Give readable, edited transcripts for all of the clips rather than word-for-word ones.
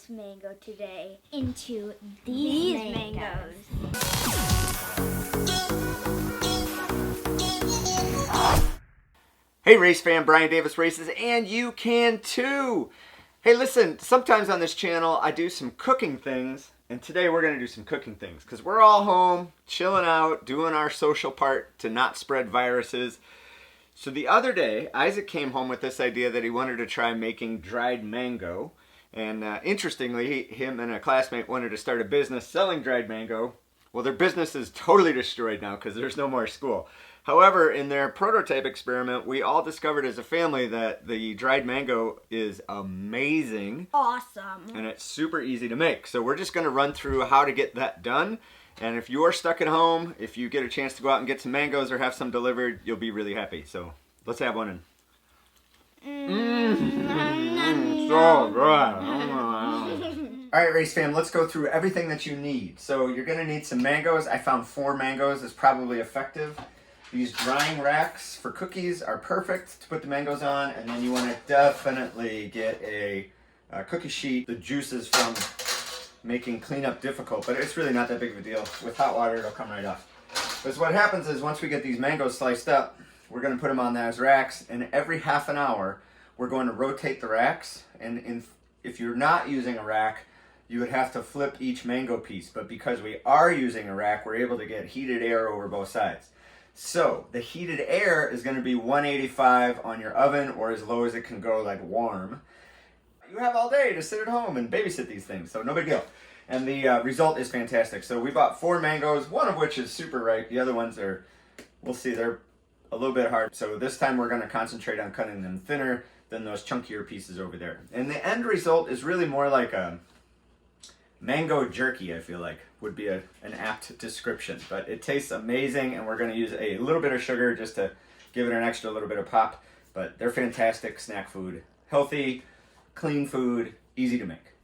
this mango today into these mangoes. Hey race fan, Brian Davis races, and you can too! Hey listen, sometimes on this channel I do some cooking things, and today we're going to do some cooking things because we're all home, chilling out, doing our social part to not spread viruses. So the other day, Isaac came home with this idea that he wanted to try making dried mango. And interestingly, him and a classmate wanted to start a business selling dried mango. Well, their business is totally destroyed now because there's no more school. However, in their prototype experiment, we all discovered as a family that the dried mango is amazing. Awesome. And it's super easy to make. So we're just going to run through how to get that done. And if you're stuck at home, if you get a chance to go out and get some mangoes or have some delivered, you'll be really happy. So let's have one. So good. All right, race fam, let's go through everything that you need. So you're going to need some mangoes. I found 4 mangoes is probably effective. These drying racks for cookies are perfect to put the mangoes on, and then you want to definitely get a cookie sheet. The juices from making cleanup difficult, but it's really not that big of a deal. With hot water, it'll come right off. Because what happens is once we get these mangoes sliced up, we're going to put them on those racks, and every half an hour, we're going to rotate the racks. And if you're not using a rack, you would have to flip each mango piece. But because we are using a rack, we're able to get heated air over both sides. So the heated air is going to be 185 on your oven, or as low as it can go, like warm. You have all day to sit at home and babysit these things, so no big deal. And the result is fantastic. So we bought 4 mangoes, one of which is super ripe. The other ones are, we'll see, they're a little bit hard. So this time we're going to concentrate on cutting them thinner than those chunkier pieces over there. And the end result is really more like a mango jerky, I feel like, would be an apt description. But it tastes amazing, and we're going to use a little bit of sugar just to give it an extra little bit of pop. But they're fantastic snack food. Healthy, clean food, easy to make.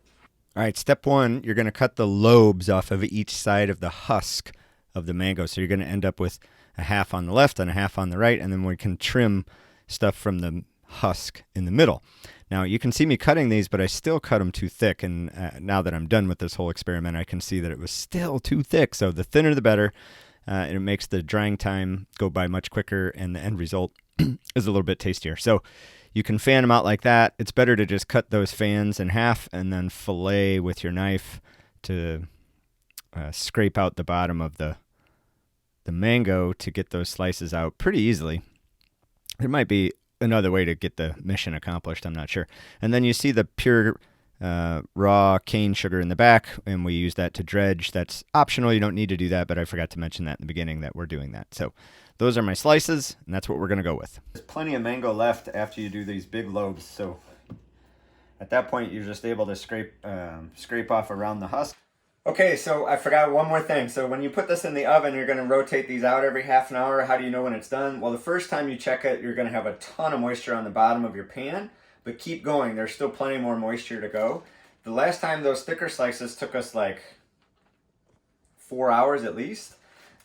All right, step 1, you're going to cut the lobes off of each side of the husk of the mango. So you're going to end up with a half on the left and a half on the right, and then we can trim stuff from the husk in the middle. Now, you can see me cutting these, but I still cut them too thick, and now that I'm done with this whole experiment, I can see that it was still too thick. So the thinner the better, and it makes the drying time go by much quicker, and the end result is a little bit tastier. So you can fan them out like that. It's better to just cut those fans in half and then fillet with your knife to scrape out the bottom of the mango to get those slices out pretty easily. There might be another way to get the mission accomplished, I'm not sure. And then you see the pure raw cane sugar in the back, and we use that to dredge. That's optional. You don't need to do that, but I forgot to mention that in the beginning that we're doing that. So those are my slices, and that's what we're going to go with. There's plenty of mango left after you do these big lobes, so at that point you're just able to scrape off around the husk. Okay, so I forgot one more thing. So when you put this in the oven, you're going to rotate these out every half an hour. How do you know when it's done? Well, the first time you check it, you're going to have a ton of moisture on the bottom of your pan, but keep going. There's still plenty more moisture to go. The last time those thicker slices took us like 4 hours at least.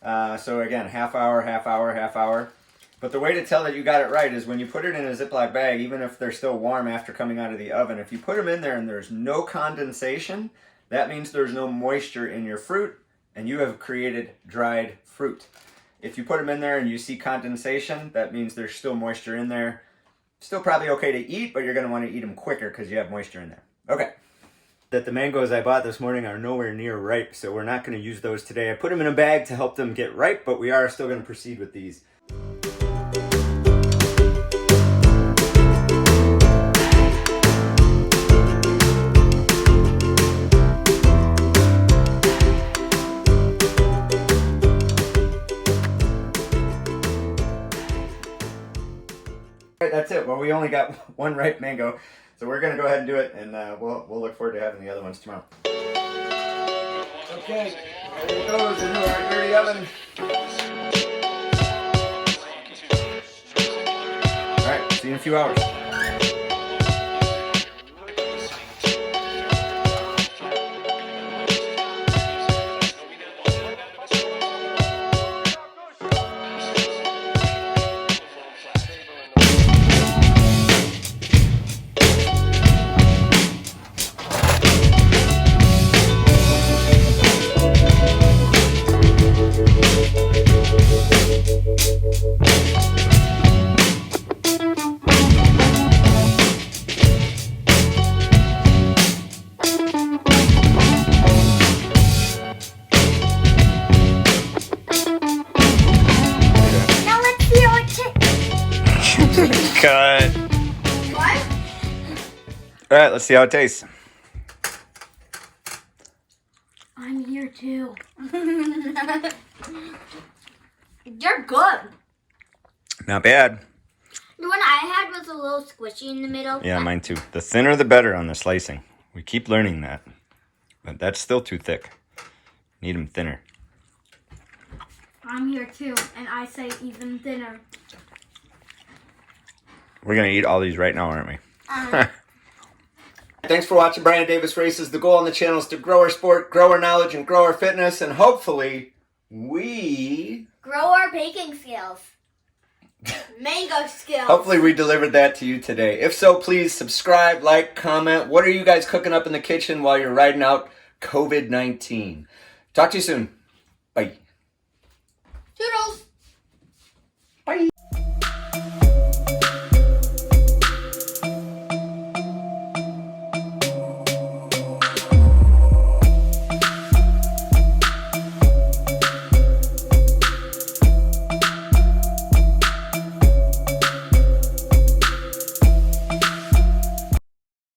So again, half hour, half hour, half hour. But the way to tell that you got it right is when you put it in a Ziploc bag, even if they're still warm after coming out of the oven, if you put them in there and there's no condensation, that means there's no moisture in your fruit, and you have created dried fruit. If you put them in there and you see condensation, that means there's still moisture in there. Still probably okay to eat, but you're going to want to eat them quicker because you have moisture in there. Okay. That the mangoes I bought this morning are nowhere near ripe, so we're not going to use those today. I put them in a bag to help them get ripe, but we are still going to proceed with these. All right, that's it. Well, we only got one ripe mango, so we're going to go ahead and do it, and we'll look forward to having the other ones tomorrow. Okay, there it goes into our dirty oven. All right, see you in a few hours. Cut. What? All right, let's see how it tastes. I'm here too. They're good. Not bad. The one I had was a little squishy in the middle. Yeah, mine too. The thinner the better on the slicing. We keep learning that. But that's still too thick. Need them thinner. I'm here too, and I say even thinner. We're going to eat all these right now, aren't we? Thanks for watching Brian Davis Races. The goal on the channel is to grow our sport, grow our knowledge, and grow our fitness. And hopefully, we... grow our baking skills. Mango skills. Hopefully we delivered that to you today. If so, please subscribe, like, comment. What are you guys cooking up in the kitchen while you're riding out COVID-19? Talk to you soon. Bye. Toodles. Bye.